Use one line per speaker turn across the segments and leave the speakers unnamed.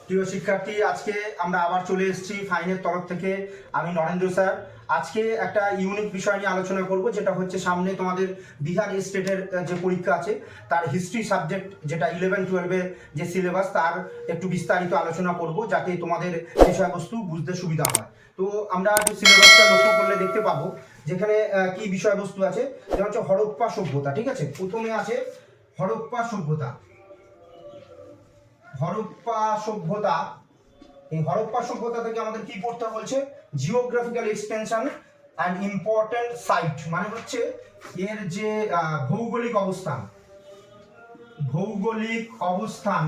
প্রিয় শিক্ষার্থী, আজকে আমরা আবার চলে এসেছি ফাইনের তরফ থেকে। আমি নরেন্দ্র স্যার। আজকে একটা ইউনিক বিষয় নিয়ে আলোচনা করব, যেটা হচ্ছে সামনে তোমাদের বিহার স্টেটের যে পরীক্ষা আছে তার হিস্ট্রি সাবজেক্ট, যেটা 11-12-এর যে সিলেবাস, তার একটু বিস্তারিত আলোচনা করব যাতে তোমাদের বিষয়বস্তু বুঝতে সুবিধা হয়। তো আমরা একটু সিলেবাসটা লক্ষ্য করলে দেখতে পাবো যেখানে কি বিষয়বস্তু আছে। যেমন হচ্ছে হরপ্পা সভ্যতা। ঠিক আছে, প্রথমে আছে হরপ্পা সভ্যতা। হরপ্পা সভ্যতা, এই হরপ্পা সভ্যতা থেকে আমাদের কি পড়তে বলছে? Geographical extension and important site, মানে হচ্ছে এর যে ভৌগোলিক অবস্থান, ভৌগোলিক অবস্থান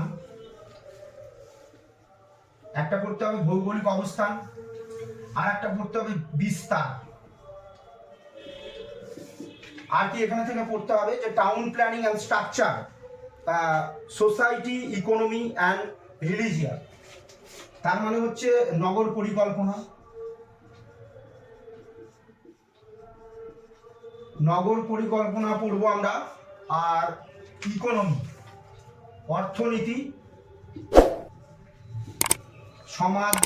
একটা পড়তে হবে, ভৌগোলিক অবস্থান, আর একটা পড়তে হবে বিস্তার। আর কি এখানে থেকে পড়তে হবে যে town planning and structure, society, economy and religion. তার মানে হচ্ছে নগর পরিকল্পনা, নগর পরিকল্পনা পড়বো আমরা, আর ইকোনমি, অর্থনীতি, সমাজ,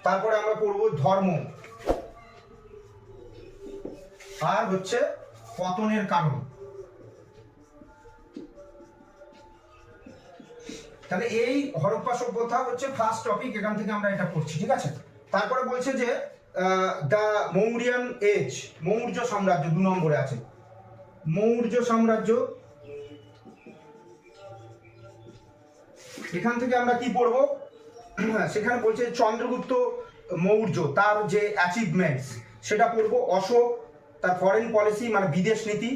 তারপরে আমরা পড়বো ধর্ম, আর হচ্ছে পতনের কারণ। তাহলে এই হরপ্পা সভ্যতা হচ্ছে ফার্স্ট টপিক, এখান থেকে আমরা এটা পড়ছি। ঠিক আছে, তারপরে বলছে যে দ্য মৌরিয়ান এজ, মৌর্য সাম্রাজ্য 2 নম্বরে আছে। মৌর্য সাম্রাজ্য, এখান থেকে আমরা কি পড়বো? সেখানে বলছে চন্দ্রগুপ্ত মৌর্য, তার যে অ্যাচিভমেন্টস সেটা পড়বো। অশোক, তার ফরেন পলিসি মানে বিদেশ নীতি,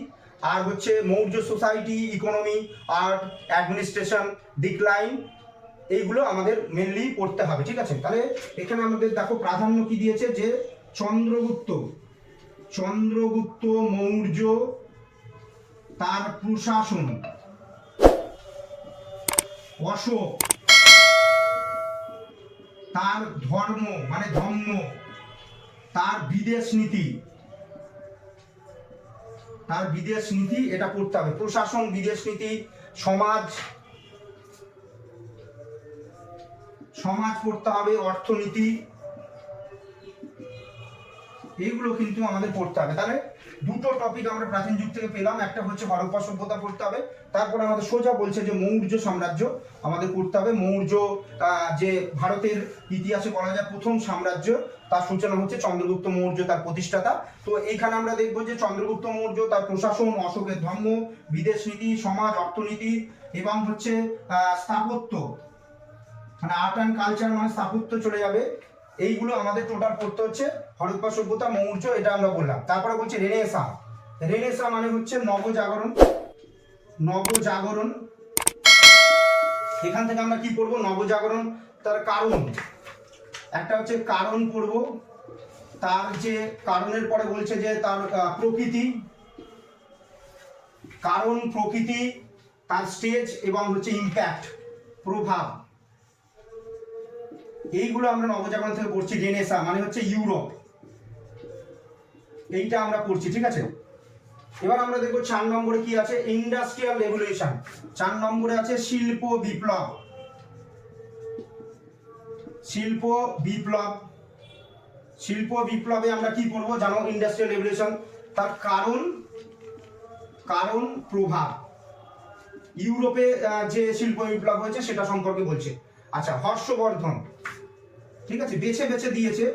আর হচ্ছে Maurya society, economy, art, administration, decline, এইগুলো আমাদের মেনলি পড়তে হবে। ঠিক আছে, তাহলে এখানে আমাদের দেখো প্রাধান্য কি দিয়েছে, যে চন্দ্রগুপ্ত, চন্দ্রগুপ্ত মৌর্য, তার প্রশাসন, অশোক, তার ধর্ম মানে ধম্ম, তার বিদেশ নীতি, তার বিদেশ নীতি এটা পড়তে হবে। প্রশাসন, বিদেশ নীতি, সমাজ, সমাজ পড়তে হবে, অর্থনীতি, এইগুলো কিন্তু আমাদের পড়তে হবে। তাহলে দুটো টপিক আমরা প্রাচীন যুগ থেকে পেলাম, একটা হচ্ছে হরপ্পা সভ্যতা পড়তে হবে, তারপরে আমাদের সোজা বলছে যে মৌর্য সাম্রাজ্য আমাদের পড়তে হবে। মৌর্য যে ভারতের ইতিহাসে বলা যায় প্রথম সাম্রাজ্য, তার সূচনা হচ্ছে চন্দ্রগুপ্ত মৌর্য, তার প্রতিষ্ঠাতা। তো এইখানে আমরা দেখবো যে চন্দ্রগুপ্ত মৌর্য, তার প্রশাসন, অশোকের ধর্ম, বিদেশ নীতি, সমাজ, অর্থনীতি, এবং হচ্ছে স্থাপত্য, মানে আর্ট অ্যান্ড কালচার, মানে স্থাপত্য চলে যাবে। এইগুলো আমাদের টোটাল পড়তে হচ্ছে হরপ্পা সভ্যতা, মৌর্য, এটা আমরা বললাম। তারপরে বলছে রেনেসাঁ। রেনেসাঁ মানে হচ্ছে নবজাগরণ, নবজাগরণ। এখান থেকে আমরা কি পড়বো? নবজাগরণ, তার কারণ, একটা হচ্ছে কারণ পড়বো, তার যে কারণের পরে বলছে যে তার প্রকৃতি, কারণ, প্রকৃতি, তার স্টেজ, এবং হচ্ছে ইম্প্যাক্ট, প্রভাব, এইগুলো আমরা নবজাগরণ থেকে পড়ছি। রেনেসাঁ মানে হচ্ছে ইউরোপ, এইটা আমরা পড়ছি। ঠিক আছে, এবার আমরা দেখবো 4 নম্বরে কি আছে, ইন্ডাস্ট্রিয়াল রেভলিউশন। 4 নম্বরে আছে শিল্প বিপ্লব, শিল্প বিপ্লব। শিল্প বিপ্লবে আমরা কি পড়বো জানো? ইন্ডাস্ট্রিয়াল রেভলিউশন, তার কারণ, কারণ, প্রভাব, ইউরোপে যে শিল্প বিপ্লব হয়েছে সেটা সম্পর্কে বলছে। আচ্ছা, হর্ষবর্ধন, ঠিক আছে, বেছে বেছে দিয়েছে,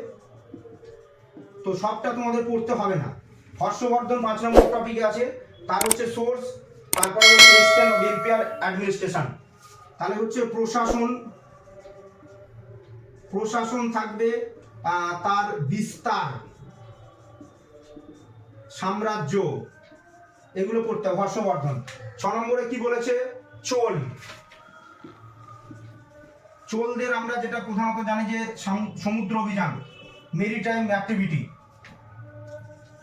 তো সবটা তোমাদের পড়তে হবে না। হর্ষবর্ধন 5 নম্বর টপিকে আছে, তার হচ্ছে সোর্স, তারপরে হচ্ছে এক্সটেন্ট অফ এম্পায়ার অ্যাডমিনিস্ট্রেশন। তাহলে হচ্ছে প্রশাসন, প্রশাসন থাকবে, তার বিস্তার, সাম্রাজ্য, এগুলো পড়তে হবে হর্ষবর্ধন। 6 নম্বরে কি বলেছে? চোল। চোলদের আমরা যেটা প্রধানত জানি যে সমুদ্র অভিযান, মেরিটাইম অ্যাক্টিভিটি,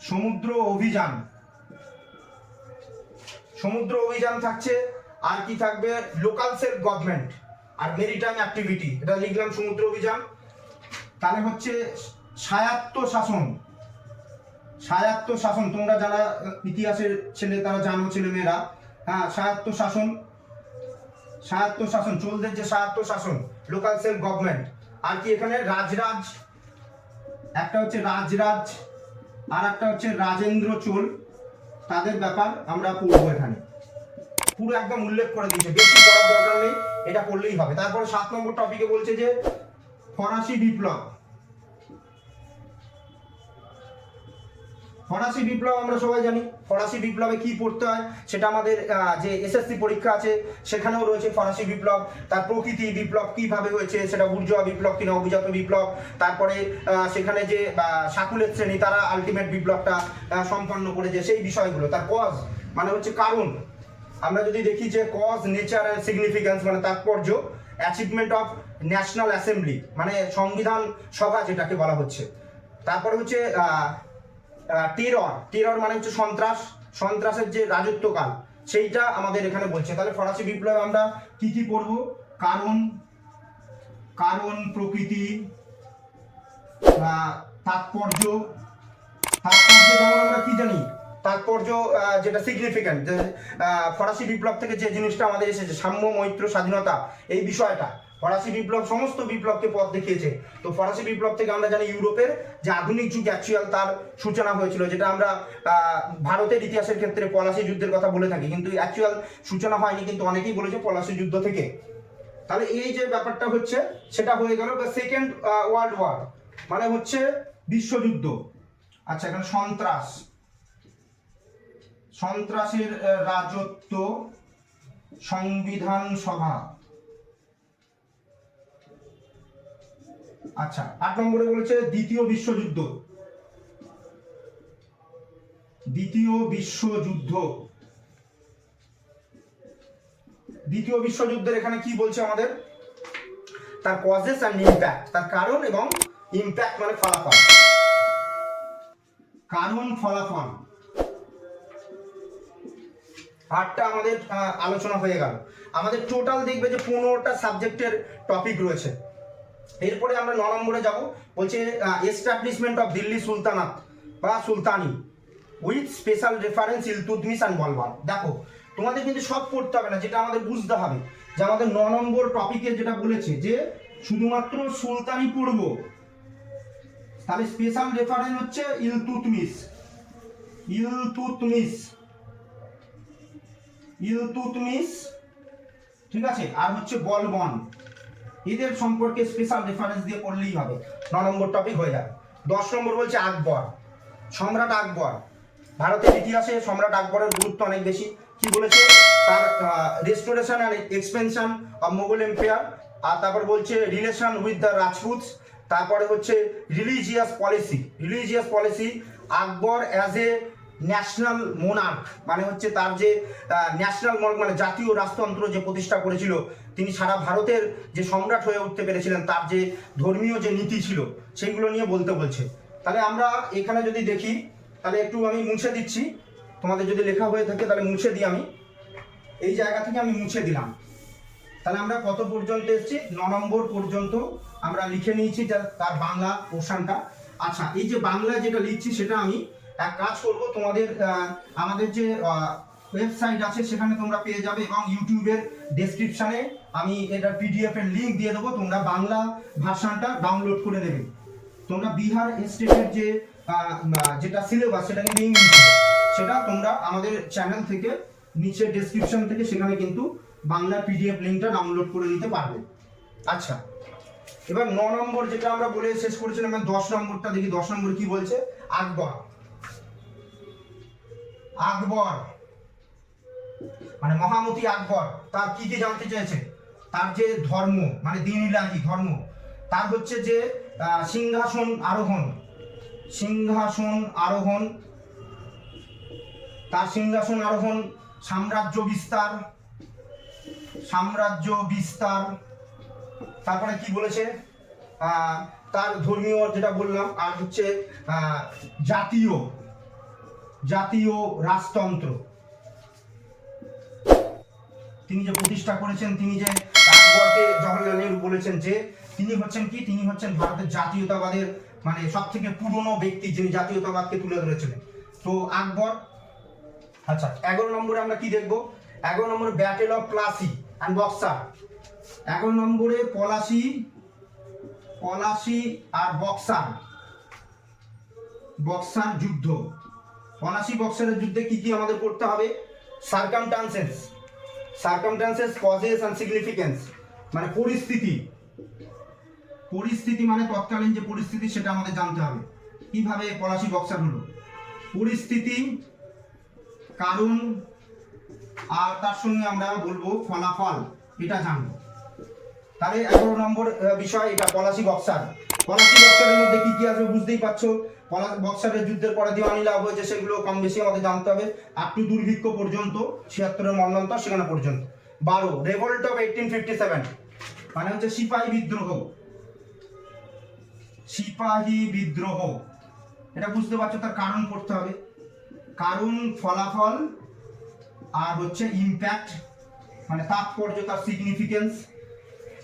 সমুদ্র অভিযান, সমুদ্র অভিযান থাকছে। আর কি থাকবে? লোকাল সেলফ গভর্নমেন্ট আর মেরিটাইম অ্যাক্টিভিটি, এটা লিখলাম সমুদ্র অভিযান। তাহলে হচ্ছে স্বায়ত্ত শাসন, স্বায়ত্ত শাসন, তোমরা যারা ইতিহাসের ছেলে তারা জানো, ছেলে মেয়েরা, হ্যাঁ, স্বায়ত্ত শাসন, স্বায়ত্ত শাসন, চোলদের যে স্বায়ত্ত শাসন, লোকাল সেলফ গভর্নমেন্ট। আর কি এখানে রাজরাজ, একটা হচ্ছে রাজরাজ আর একটা হচ্ছে রাজেন্দ্র চোল, তাদের ব্যাপার আমরা পড়বো এখানে। পুরো একদম উল্লেখ করে দিয়েছে, বেশি পড়ার দরকার নেই, এটা পড়লেই হবে। তারপরে 7 নম্বর টপিকে বলছে যে ফরাসি বিপ্লব। ফরাসি বিপ্লব আমরা সবাই জানি, ফরাসি বিপ্লবে কি পড়তে হয় সেটা আমাদের যে এসএসসি পরীক্ষা আছে সেখানেও রয়েছে ফরাসি বিপ্লব। তার প্রকৃতি, বিপ্লব কিভাবে হয়েছে, সেটা বুর্জোয়া বিপ্লব কিনা অভিজাত বিপ্লব। তারপরে সেখানে যে শাকুলের শ্রেণী তারা আলটিমেট বিপ্লবটা সম্পন্ন করেছে, সেই বিষয়গুলো। তার কজ মানে হচ্ছে কারণ, আমরা যদি দেখি যে কজ, নেচার অ্যান্ড সিগনিফিক্যান্স মানে তাৎপর্য, অ্যাচিভমেন্ট অফ ন্যাশনাল অ্যাসেম্বলি মানে সংবিধান সভা যেটাকে বলা হচ্ছে। তারপরে হচ্ছে টেরর, টেরর মানে হচ্ছে সন্ত্রাস, সন্ত্রাসের যে রাজত্বকাল সেইটা আমাদের এখানে বলছে। তাহলে ফরাসি বিপ্লবে আমরা কি কি পড়ব? কারণ, কারণ, প্রকৃতি, তাৎপর্য, তাৎপর্য যেমন আমরা কি জানি, তাৎপর্য যেটা সিগনিফিক্যান্ট, ফরাসি বিপ্লব থেকে যে জিনিসটা আমাদের এসেছে সাম্য, মৈত্র, স্বাধীনতা, এই বিষয়টা ফরাসি বিপ্লব সমস্ত বিপ্লবকে পথ দেখিয়েছে। তো ফরাসি বিপ্লব থেকে আমরা জানি ইউরোপের যে আধুনিক যুগ অ্যাকচুয়াল তার সূচনা হয়েছিল, যেটা আমরা ভারতের ইতিহাসের ক্ষেত্রে পলাশী যুদ্ধের কথা বলে থাকি, কিন্তু অ্যাকচুয়াল সূচনা হয়নি, কিন্তু অনেকেই বলেছে পলাশী যুদ্ধ থেকে। তাহলে এই যে ব্যাপারটা হচ্ছে সেটা হয়ে গেল। সেকেন্ড ওয়ার্ল্ড ওয়ার মানে হচ্ছে বিশ্বযুদ্ধ। আচ্ছা, এখানে সন্ত্রাস, সন্ত্রাসের রাজত্ব, সংবিধান সভা। আচ্ছা, 8 নম্বরে বলেছে দ্বিতীয় বিশ্বযুদ্ধ, দ্বিতীয় বিশ্বযুদ্ধ। দ্বিতীয় বিশ্বযুদ্ধের এখানে কি বলছে আমাদের? তার কজেস অ্যান্ড ইম্প্যাক্ট, তার কারণ এবং ইম্প্যাক্ট মানে ফলাফল, কারণ ফলাফল। 8টা আমাদের আলোচনা হয়ে গেল। আমাদের টোটাল দেখবে যে 15টা সাবজেক্টের টপিক রয়েছে। এরপরে আমরা 9 নম্বরে যাব, বলছে এস্টাবলিশমেন্ট অফ দিল্লি সুলতানাত বা সুলতানি with special reference Iltutmish and বলবান। দেখো তোমাদের কিন্তু সব পড়তে হবে না, যেটা আমাদের বুঝতে হবে যে আমাদের 9 নম্বর টপিকে যেটা বলেছে যে শুধুমাত্র সুলতানি পড়ব, তাহলে স্পেশাল রেফারেন্স হচ্ছে ইলতুৎমিশ, ইলতুৎমিশ, ইলতুৎমিশ, ঠিক আছে, আর হচ্ছে বলবন, এদের সম্পর্কে স্পেশাল রেফারেন্স দিয়ে পড়লেই হবে। 9 নম্বর টপিক হয়ে যাবে। 10 নম্বর বলছে আকবর, সম্রাট আকবর। ভারতের ইতিহাসে সম্রাট আকবরের গুরুত্ব অনেক বেশি। কি বলেছে? তার restoration and expansion of Mughal empire, আর তারপর বলছে রিলেশন উইথ দ্য রাজপুতস, তারপরে হচ্ছে religious policy, religious policy, Akbar as a national monarch মানে হচ্ছে তার যে ন্যাশনাল মোনার্ক মানে জাতীয় রাজতন্ত্র যে প্রতিষ্ঠা করেছিল, তিনি সারা ভারতের যে সম্রাট হয়ে উঠতে পেরেছিলেন, তার যে ধর্মীয় যে নীতি ছিল সেইগুলো নিয়ে বলতে বলছে। তাহলে আমরা এখানে যদি দেখি, তাহলে একটু আমি মুছে দিচ্ছি, তোমাদের যদি লেখা হয়ে থাকে তাহলে মুছে দিই, আমি এই জায়গা থেকে আমি মুছে দিলাম। তাহলে আমরা কত পর্যন্ত এসেছি? 9 নম্বর পর্যন্ত আমরা লিখে নিয়েছি তার বাংলা পোর্শনটা। আচ্ছা, এই যে বাংলা যেটা লিখছি সেটা আমি এক কাজ করব, তোমাদের আমাদের যে ওয়েবসাইট আছে সেখানে তোমরা পেয়ে যাবে, এবং ইউটিউবের ডেসক্রিপশনে আমি এটা পিডিএফ এর লিংক দিয়ে দেবো, তোমরা বাংলা ভার্সনটা ডাউনলোড করে নেবে। তোমরা বিহার স্টেটের যে যেটা সিলেবাস সেটা কিন্তু ইংলিশে, সেটা তোমরা আমাদের চ্যানেল থেকে নিচে ডেসক্রিপশন থেকে সেখানে কিন্তু বাংলা পিডিএফ লিংকটা ডাউনলোড করে নিতে পারবে। আচ্ছা, এবার 9 নম্বর যেটা আমরা বলে শেষ করেছিলাম, 10 নম্বরটা দেখি। 10 নম্বর কি বলছে? আকবর, আকবর মানে মহামতি আকবর, তার কি কি জানতে চেয়েছে? তার যে ধর্ম মানে দ্বীন ইলাহি ধর্ম, তার হচ্ছে যে সিংহাসন আরোহণ, সিংহাসন আরোহণ, তার সিংহাসন আরোহণ, সাম্রাজ্য বিস্তার, সাম্রাজ্য বিস্তার, তারপরে কি বলেছে? তার ধর্মীয় যেটা বললাম, আর হচ্ছে জাতীয়, জাতীয় রাজতন্ত্র তিনি যে প্রতিষ্ঠা করেছেন, তিনি যে আকবরকে জওহরলাল নেহরু বলেছেন যে তিনি হচ্ছেন কি, তিনি হচ্ছেন ভারতের জাতীয়তাবাদের মানে সব থেকে পুরনো ব্যক্তি যিনি জাতীয়তাবাদকে তুলে ধরেছিলেন, তো আকবর। আচ্ছা, 11 নম্বরে আমরা কি দেখবো? 11 number battle of Plassey and Buxar. 11 নম্বরে পলাশি আর বক্সার যুদ্ধ। পলাশি বক্সারের যুদ্ধে কি কি আমাদের করতে হবে? সার্কামস্টান্সেস, কজেস অ্যান্ড সিগনিফিকেন্স, মানে পরিস্থিতি মানে তৎকালীন যে পরিস্থিতি সেটা আমাদের জানতে হবে। কিভাবে পলাশি বক্সার হলো, পরিস্থিতি, কারণ, আর তার সঙ্গে আমরা বলবো ফলাফল, এটা জানবো। তাহলে 11 নম্বর বিষয় এটা পলাশি বক্সারের মধ্যে কি কি আসবে বুঝতেই পারছো। পলাশি বক্সারের যুদ্ধের পরে দিওয়ানি লাভ হয়েছে, সেগুলো কম বেশি আমাদের জানতে হবে। আপ টু দুর্ভিক্ষ পর্যন্ত, 76-এর মন্বন্তর সেখানে পর্যন্ত। 12 রেভোল্ট অফ 1857, মানে হচ্ছে সিপাহী বিদ্রোহ। এটা বুঝতে পারছো, তার কারণ পড়তে হবে, কারণ, ফলাফল, আর হচ্ছে ইম্প্যাক্ট মানে তাৎপর্য, তার সিগনিফিকেন্স,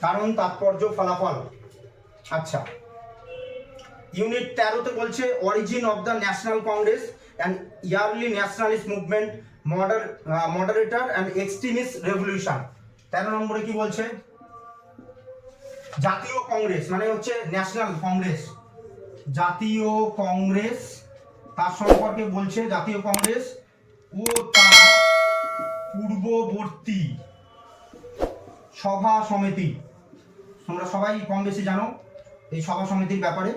কারণ, তাৎপর্য, ফলাফল। আচ্ছা, ইউনিট 13-তে বলছে origin of the national Congress and yearly nationalist movement, moderator and extremist revolution. 13 নম্বরে কি বলছে? জাতীয় কংগ্রেস মানে হচ্ছে ন্যাশনাল কংগ্রেস, জাতীয় কংগ্রেস, তার সম্পর্কে বলছে জাতীয় কংগ্রেস ও তার পূর্ববর্তী সভা সমিতি। তোমরা সবাই কম বেশি জানো এই সভা সমিতির ব্যাপারে।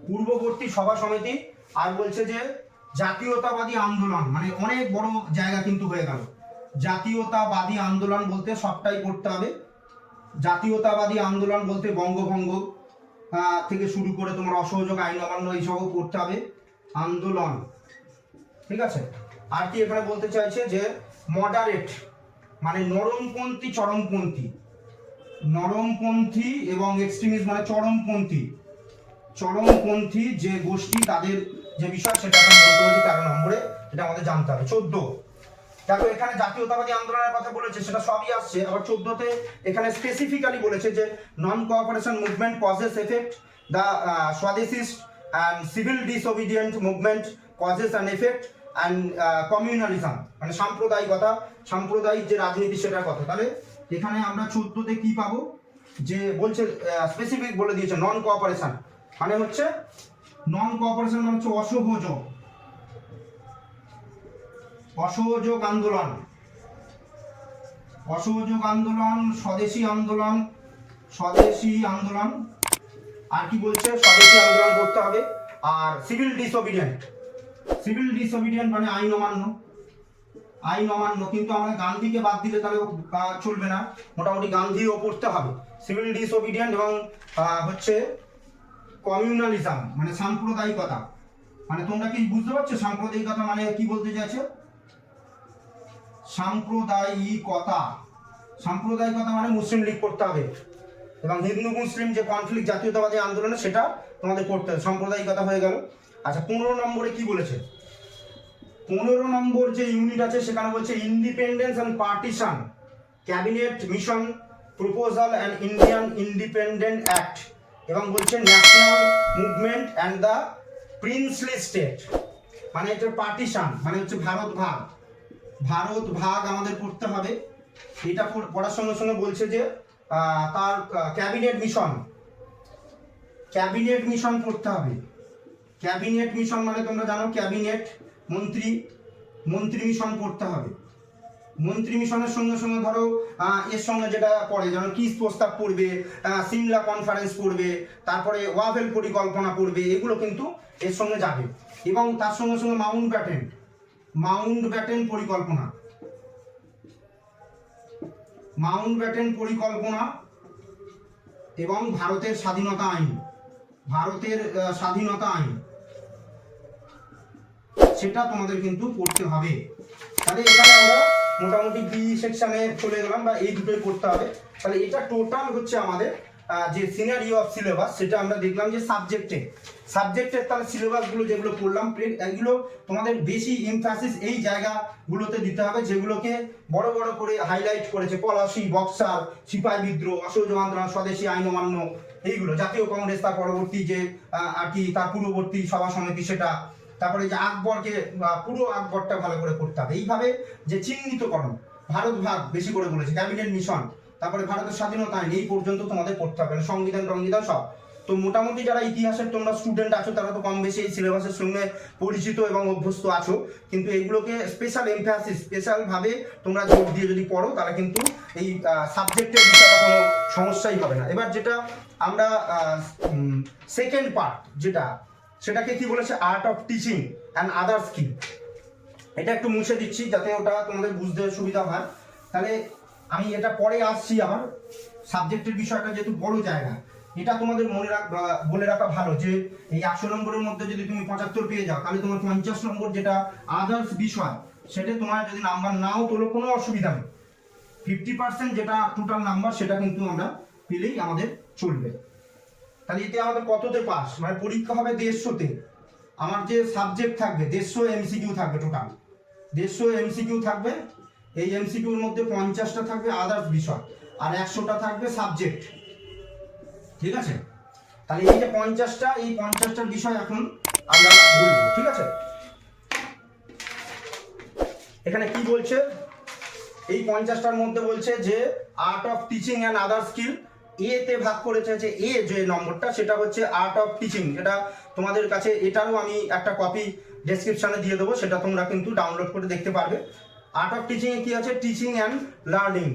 পূর্ববর্তী সভা সমিতি, আর বলছে যে জাতীয়তাবাদী আন্দোলন, মানে অনেক বড় জায়গা কিন্তু হয়ে গেল। জাতীয়তাবাদী আন্দোলন বলতে সবটাই করতে হবে। জাতীয়তাবাদী আন্দোলন বলতে বঙ্গভঙ্গ থেকে শুরু করে তোমার অসহযোগ আইন অমান্য এইসবও করতে হবে, আন্দোলন, ঠিক আছে। আর কি এখানে বলতে চাইছে যে মডারেট মানে নরমপন্থী, চরমপন্থী এবং এক্সট্রিমিস্ট মানে চরমপন্থী যে গোষ্ঠী, তাদের যে বিষয় সেটা এখন বলতে হবে 13 নম্বরে, এটা আমাদের জানতে হবে। 14 দেখো, এখানে জাতীয়তাবাদী আন্দোলনের কথা বলেছে, সেটা সবই আসছে। আবার 14তে এখানে স্পেসিফিক্যালি বলেছে যে non cooperation movement causes effect the Swadeshist and civil disobedient movement causes and effect and communalism, মানে সাম্প্রদায়িক যে রাজনীতি সেটার কথা। তাহলে এখানে আমরা 14তে কি পাবো? যে বলছে স্পেসিফিক বলে দিয়েছে নন কোঅপারেশন মানে হচ্ছে অসহযোগ আন্দোলন, স্বদেশী আন্দোলন, আর কি বলছে? স্বদেশী আন্দোলন করতে হবে। আর সিভিল ডিসওবিডিয়েন্ট মানে আইন অমান্য, কিন্তু আমরা গান্ধীকে বাদ দিলে তাহলে চলবে না, মোটামুটি গান্ধীও পড়তে হবে। সিভিল ডিসওবিডিয়েন্ট এবং হচ্ছে কমিউনালিজম মানে সাম্প্রদায়িকতা, মানে তোমরা কি বুঝতে পারছো সাম্প্রদায়িকতা মানে কি বলতে চাইছে? সাম্প্রদায়িকতা মানে মুসলিম লীগ করতে হবে, এবং হিন্দু মুসলিম যে কনফ্লিক্ট জাতীয়তাবাদী আন্দোলনে সেটা তোমাদের করতে হবে। সাম্প্রদায়িকতা হয়ে গেল। আচ্ছা, 15 নম্বরে কি বলেছে? 15 নম্বর যে ইউনিট আছে সেখানে বলছে independence and partition, cabinet mission proposal and Indian independent act, এবং বলছে national movement and the princely state, মানে এটা পার্টিশন মানে হচ্ছে ভারত ভাগ আমাদের পড়তে হবে। এটা পড়ার সঙ্গে সঙ্গে বলছে যে তার ক্যাবিনেট মিশন পড়তে হবে। ক্যাবিনেট মিশন মানে তোমরা জানো ক্যাবিনেট মন্ত্রী মিশন পড়তে হবে। মন্ত্রী মিশনের সঙ্গে সঙ্গে ধরো এর সঙ্গে যেটা পড়ে, যেমন কিস প্রস্তাব পড়বে, সিমলা কনফারেন্স পড়বে, তারপরে ওয়াভেল পরিকল্পনা পড়বে, এগুলো কিন্তু এর সঙ্গে যাবে। এবং তার সঙ্গে সঙ্গে মাউন্ট ব্যাটেন পরিকল্পনা এবং ভারতের স্বাধীনতা আইন সেটা তোমাদের কিন্তু পড়তে হবে। তাহলে এখানে আমরা মোটামুটি বি সেকশনে চলে গেলাম, বা এই দুটোই পড়তে হবে। তাহলে এটা টোটাল হচ্ছে আমাদের যে সিনারিও অফ সিলেবাস, সেটা আমরা দেখলাম যে সাবজেক্টের তাহলে সিলেবাসগুলো যেগুলো পড়লাম এগুলো তোমাদের বেশি এমফাসিস এই জায়গাগুলোতে দিতে হবে, যেগুলোকে বড় বড় করে হাইলাইট করেছে। পলাশি, বক্সার, সিপাহী বিদ্রোহ, অসহযোগ আন্দোলন, স্বদেশী আইন অমান্য, এইগুলো জাতীয় কংগ্রেস, তার পরবর্তী যে আর কি তার পূর্ববর্তী সভা সমিতি সেটা, তারপরে যে আকবরকে পুরো আকবরটা ভালো করে পড়তে হবে। এইভাবে যে চিহ্নিতকরণ ভারত ভাগ বেশি করে বলেছে, ক্যাবিনেট মিশন, তারপরে ভারতের স্বাধীনতা আইন, এই পর্যন্ত তোমাদের পড়তে হবে, সংবিধান টংবিধান সব। তো মোটামুটি যারা ইতিহাসের তোমরা স্টুডেন্ট আছো তারা তো কম বেশি এই সিলেবাসের সঙ্গে পরিচিত এবং অভ্যস্ত আছো, কিন্তু এইগুলোকে স্পেশাল এমফাসিস, স্পেশাল ভাবে তোমরা জোর দিয়ে যদি পড়ো তাহলে কিন্তু এই সাবজেক্টের বিষয়টা কোনো সমস্যাই হবে না। এবার যেটা আমরা সেকেন্ড পার্ট যেটা, সেটাকে কি বলেছে, art of teaching and other skill. এটা একটু মুছে দিচ্ছি যাতে ওটা তোমাদের বুঝতে সুবিধা হয়। তাহলে আমি এটা পরে আসছি, আমার সাবজেক্টের বিষয়টা যেহেতু বড় জায়গা, এটা তোমাদের বলে রাখা ভালো যে এই 100 নম্বরের মধ্যে যদি তুমি 75 পেয়ে যাও তাহলে তোমার 50 নম্বর যেটা আদার্স বিষয়, সেটা তোমার যদি নাম্বার নাও তোলো কোনো অসুবিধা নেই। 50% যেটা টোটাল নাম্বার সেটা কিন্তু আমরা পেলেই আমাদের চলবে। তাহলে এতে আমাদের কততে পাস, মানে পরীক্ষা হবে 150-তে, আমার যে সাবজেক্ট থাকবে 150 এমসিকিউ থাকবে, টোটাল 150 এমসিকিউ থাকবে। এই এমসিকিউর মধ্যে 50টা থাকবে আদার্স বিষয় আর 100টা থাকবে সাবজেক্ট, ঠিক আছে? তাহলে এই যে 50টা, এই 50টার বিষয় এখন আমরা বলবো, ঠিক আছে? এখানে কি বলছে, এই 50টার মধ্যে বলছে যে art of teaching and other skill, এতে ভাগ করেছে যে এ যে নম্বরটা সেটা হচ্ছে আর্ট অফ টিচিং। এটা তোমাদের কাছে, এটারও আমি একটা কপি ডেসক্রিপশনে দিয়ে দেবো, সেটা তোমরা কিন্তু ডাউনলোড করে দেখতে পারবে। আর্ট অফ টিচিং এ কি আছে, teaching and learning,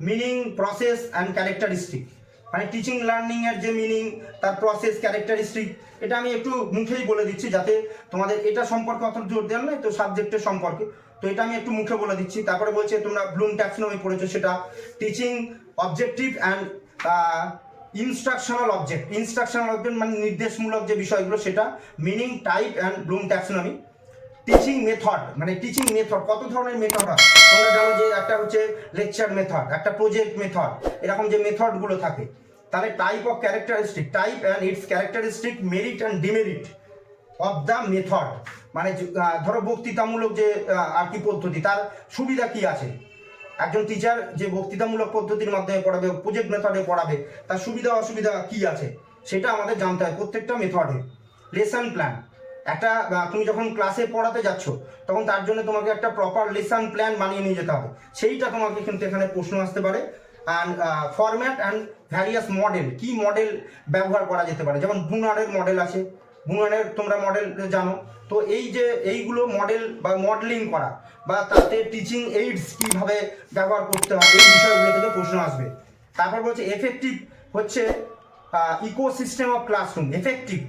meaning, process and characteristic, মানে টিচিং লার্নিং এর যে মিনিং, তার প্রসেস, ক্যারেক্টারিস্টিক, এটা আমি একটু মুখেই বলে দিচ্ছি যাতে তোমাদের এটা সম্পর্কে অত জোর দেওয়ার নয়, তো সাবজেক্টের সম্পর্কে, তো এটা আমি একটু মুখে বলে দিচ্ছি। তারপরে বলছে তোমরা ব্লুম ট্যাক্সোনমি পড়েছো, সেটা teaching objective and instructional object, instructional object মানে নির্দেশমূলক যে বিষয়গুলো সেটা, meaning, type and Bloom taxonomy. Teaching method, মানে টিচিং মেথড কত ধরনের মেথড হয় তোমরা জানো, যে একটা হচ্ছে লেকচার মেথড, একটা প্রজেক্ট মেথড, এরকম যে মেথডগুলো থাকে। তাহলে type of characteristic, type and it's characteristic, merit and demerit of the method, মানে ধরো বক্তৃতামূলক যে আর কি পদ্ধতি, তার সুবিধা কি আছে, একজন টিচার যে বক্তৃতামূলক পদ্ধতির মাধ্যমে পড়াবে, প্রজেক্ট মেথডে পড়াবে, তার সুবিধা অসুবিধা কি আছে সেটা আমাদের জানতে হয় প্রত্যেকটা মেথডে। লেসন প্ল্যান, একটা তুমি যখন ক্লাসে পড়াতে যাচ্ছ তখন তার জন্য তোমাকে একটা প্রপার লেসন প্ল্যান বানিয়ে নিয়ে যেতে হবে, সেইটা তোমাকে কিন্তু এখানে প্রশ্ন আসতে পারে। And format and various model, কি মডেল ব্যবহার করা যেতে পারে, যেমন বুনারের মডেল আছে, বুনারের তোমরা মডেল জানো, তো এই যে এইগুলো মডেল বা মডেলিং করা বা তাতে টিচিং এইডস কীভাবে ব্যবহার করতে হয়, এই বিষয়গুলো থেকে প্রশ্ন আসবে। তারপর বলছে এফেক্টিভ হচ্ছে ইকোসিস্টেম অফ ক্লাসরুম, এফেক্টিভ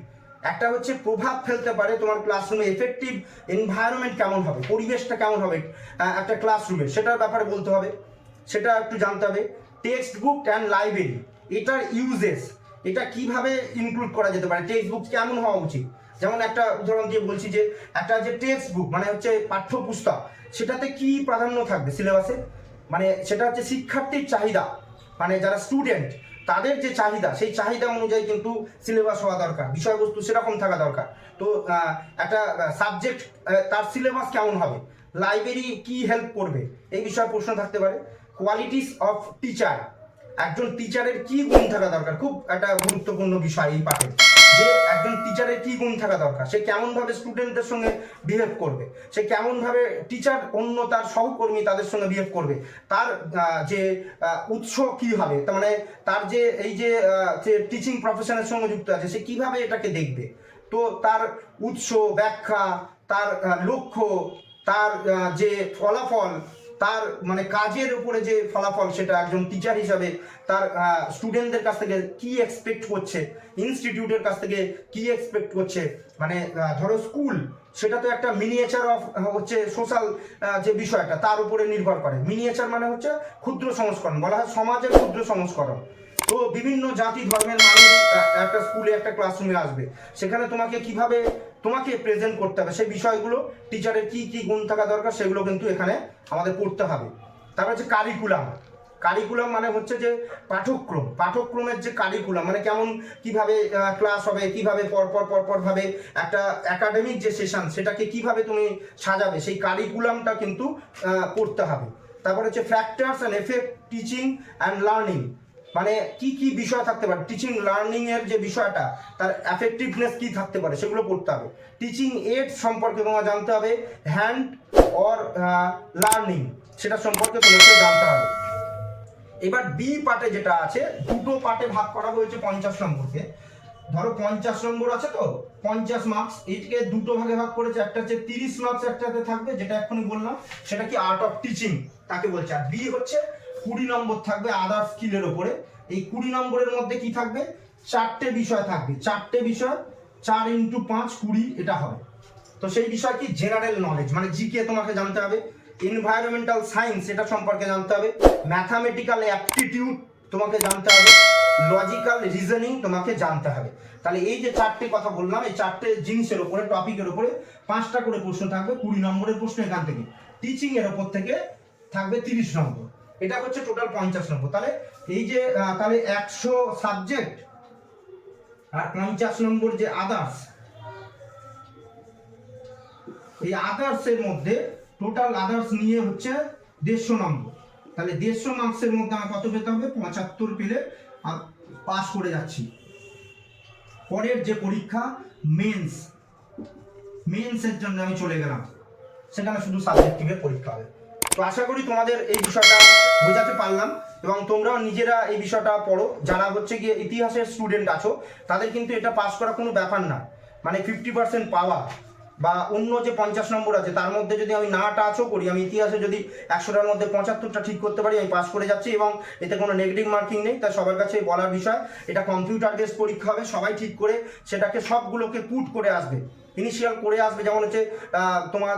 একটা হচ্ছে প্রভাব ফেলতে পারে তোমার ক্লাসরুমে, এফেক্টিভ এনভায়রনমেন্ট কেমন হবে, পরিবেশটা কেমন হবে একটা ক্লাসরুমে, সেটার ব্যাপারে বলতে হবে, সেটা একটু জানতে হবে। টেক্সট বুক অ্যান্ড লাইব্রেরি, এটার ইউজেস, এটা কিভাবে ইনক্লুড করা যেতে পারে, টেক্সট বুক কেমন হওয়া উচিত। যেমন একটা উদাহরণ দিয়ে বলছি যে একটা যে টেক্সট বুক মানে হচ্ছে পাঠ্যপুস্তক, সেটাতে কি প্রাধান্য থাকবে সিলেবাসে, মানে সেটা হচ্ছে শিক্ষার্থীর চাহিদা, মানে যারা স্টুডেন্ট তাদের যে চাহিদা, সেই চাহিদা অনুযায়ী কিন্তু সিলেবাস হওয়া দরকার, বিষয়বস্তু সেরকম থাকা দরকার। তো একটা সাবজেক্ট তার সিলেবাস কেমন হবে, লাইব্রেরি কি হেল্প করবে, এই বিষয়ে প্রশ্ন থাকতে পারে। কোয়ালিটিস অফ টিচার, একজন টিচারের কি গুণ থাকা দরকার, খুব একটা গুরুত্বপূর্ণ বিষয় এই পাঠে, যে একজন টিচারের কি গুণ থাকা দরকার, সে কেমনভাবে স্টুডেন্টদের সঙ্গে বিহেভ করবে, সে কেমনভাবে টিচার অন্য তার সহকর্মী তাদের সঙ্গে বিহেভ করবে, তার যে উৎস কি হবে, তার মানে তার যে এই যে টিচিং প্রফেশনের সঙ্গে যুক্ত আছে সে কিভাবে এটাকে দেখবে, তো তার উৎস, ব্যাখ্যা, তার লক্ষ্য, তার যে ফলাফল, তার মানে কাজের উপরে যে ফলাফল, সেটা একজন টিচার হিসাবে তার স্টুডেন্টদের কাছ থেকে কি এক্সপেক্ট করছে, ইনস্টিটিউটের কাছ থেকে কি এক্সপেক্ট করছে, মানে ধরো স্কুল, সেটা তো একটা মিনিয়েচার অফ হচ্ছে সোশ্যাল যে বিষয়টা তার উপরে নির্ভর করে। মিনিয়েচার মানে হচ্ছে ক্ষুদ্র সংস্করণ, বলা হয় সমাজের ক্ষুদ্র সংস্করণ। তো বিভিন্ন জাতি ধর্মের মানুষ একটা স্কুলে, একটা ক্লাসরুমে আসবে, সেখানে তোমাকে কিভাবে তোমাকে প্রেজেন্ট করতে হবে, সেই বিষয়গুলো, টিচারের কি কি গুণ থাকা দরকার সেগুলো কিন্তু এখানে আমাদের পড়তে হবে। তারপর হচ্ছে কারিকুলাম, কারিকুলাম মানে হচ্ছে যে পাঠ্যক্রম, পাঠ্যক্রমের যে কারিকুলাম মানে কেমন কিভাবে ক্লাস হবে, কিভাবে পরপর ভাবে একটা একাডেমিক যে সেশন সেটাকে কিভাবে তুমি সাজাবে, সেই কারিকুলামটা কিন্তু পড়তে হবে। তারপর হচ্ছে factors and effect teaching and learning, মানে কি কি বিষয় থাকতে পারে, টিচিং লার্নিং এর যে বিষয়টা তার এফেক্টিভনেস কি থাকতে পারে সেগুলো পড়তে হবে। টিচিং এইডস সম্পর্কে তোমার জানতে হবে, হ্যান্ড অর লার্নিং, সেটা সম্পর্কে তোমাকে জানতে হবে। এবার বি পার্টে যেটা আছে, দুটো পার্টে ভাগ করা হয়েছে 50 নম্বরকে। ধরো 50 নম্বর আছে, তো 50 মার্কস, এইটাকে দুটো ভাগে ভাগ করেছে। একটা হচ্ছে 30 মার্কস একটাতে থাকবে, যেটা এক্ষুনি বললাম, সেটা কি আর্ট অফ টিচিং তাকে বলছে। আর বি হচ্ছে 20 নম্বর থাকবে আদার স্কিলের উপরে। এই 20 নম্বরের মধ্যে কি থাকবে, 4টে বিষয় থাকবে। 4টে বিষয়, 4 × 5 20, এটা হবে। তো সেই বিষয় কি, জেনারেল নলেজ, মানে জিকে তোমাকে জানতে হবে, এনভায়রনমেন্টাল সায়েন্স এটা সম্পর্কে জানতে হবে, ম্যাথামেটিক্যাল অ্যাপটিটিউড তোমাকে জানতে হবে, লজিক্যাল রিজনিং তোমাকে জানতে হবে। তাহলে এই যে 4টে কথা বললাম, এই 4টে জিনিসের উপরে, টপিকের উপরে 5টা করে প্রশ্ন থাকবে। 20 নম্বরের প্রশ্ন এখান থেকে। টিচিং এর উপর থেকে থাকবে 30 নম্বর। এটা হচ্ছে টোটাল 50 নম্বর। তাহলে এই যে তাহলে 100 সাবজেক্ট আর 50 নম্বর যে আদার্স, এই আদার্সের মধ্যে টোটাল আদার্স নিয়ে হচ্ছে 150 নম্বর। তাহলে 150 মার্কসের মধ্যে আমার কত পেতে হবে, 75 পেলে পাস করে যাচ্ছি। পরের যে পরীক্ষা মেন্সের জন্য আমি চলে গেলাম, সেখানে শুধু সাবজেক্টিভের পরীক্ষা হবে। তো আশা করি তোমাদের এই বিষয়টা বোঝাতে পারলাম, এবং তোমরাও নিজেরা এই বিষয়টা পড়ো। যারা হচ্ছে গিয়ে ইতিহাসের স্টুডেন্ট আছো, তাদের কিন্তু এটা পাস করা কোনো ব্যাপার না। মানে 50% পাওয়া, বা অন্য যে 50 নম্বর আছে তার মধ্যে যদি আমি না টাচও করি, আমি ইতিহাসে যদি 100টার মধ্যে 75টা ঠিক করতে পারি, আমি পাস করে যাচ্ছি, এবং এতে কোনো নেগেটিভ মার্কিং নেই। তাই সবার কাছে বলার বিষয়, এটা কম্পিউটার বেস পরীক্ষা হবে। সবাই ঠিক করে সেটাকে সবগুলোকে পুট করে আসবে, ইনিশিয়াল করে আসবে। যেমন হচ্ছে তোমার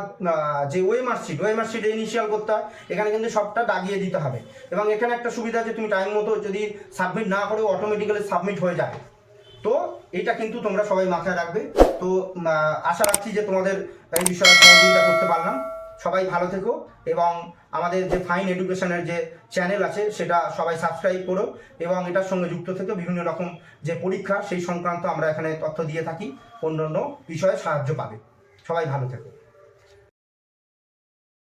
যে ওএমআর শিটে ইনিশিয়াল করতে হয়, এখানে কিন্তু সবটা দাগিয়ে দিতে হবে। এবং এখানে একটা সুবিধা আছে, তুমি টাইম মতো যদি সাবমিট না করে অটোমেটিক্যালি সাবমিট হয়ে যাবে। তো এটা কিন্তু তোমরা সবাই মাথায় রাখবে। তো আশা রাখছি যে তোমাদের এই বিষয়ে সহযোগিতা করতে পারলাম। সবাই ভালো থেকো, এবং আমাদের যে ফাইন এডুকেশনের যে চ্যানেল আছে সেটা সবাই সাবস্ক্রাইব করো, এবং এটার সঙ্গে যুক্ত থেকে বিভিন্ন রকম যে পরীক্ষা সেই সংক্রান্ত আমরা এখানে তথ্য দিয়ে থাকি, অন্য অন্য বিষয়ে সাহায্য পাবে। সবাই ভালো থেকো।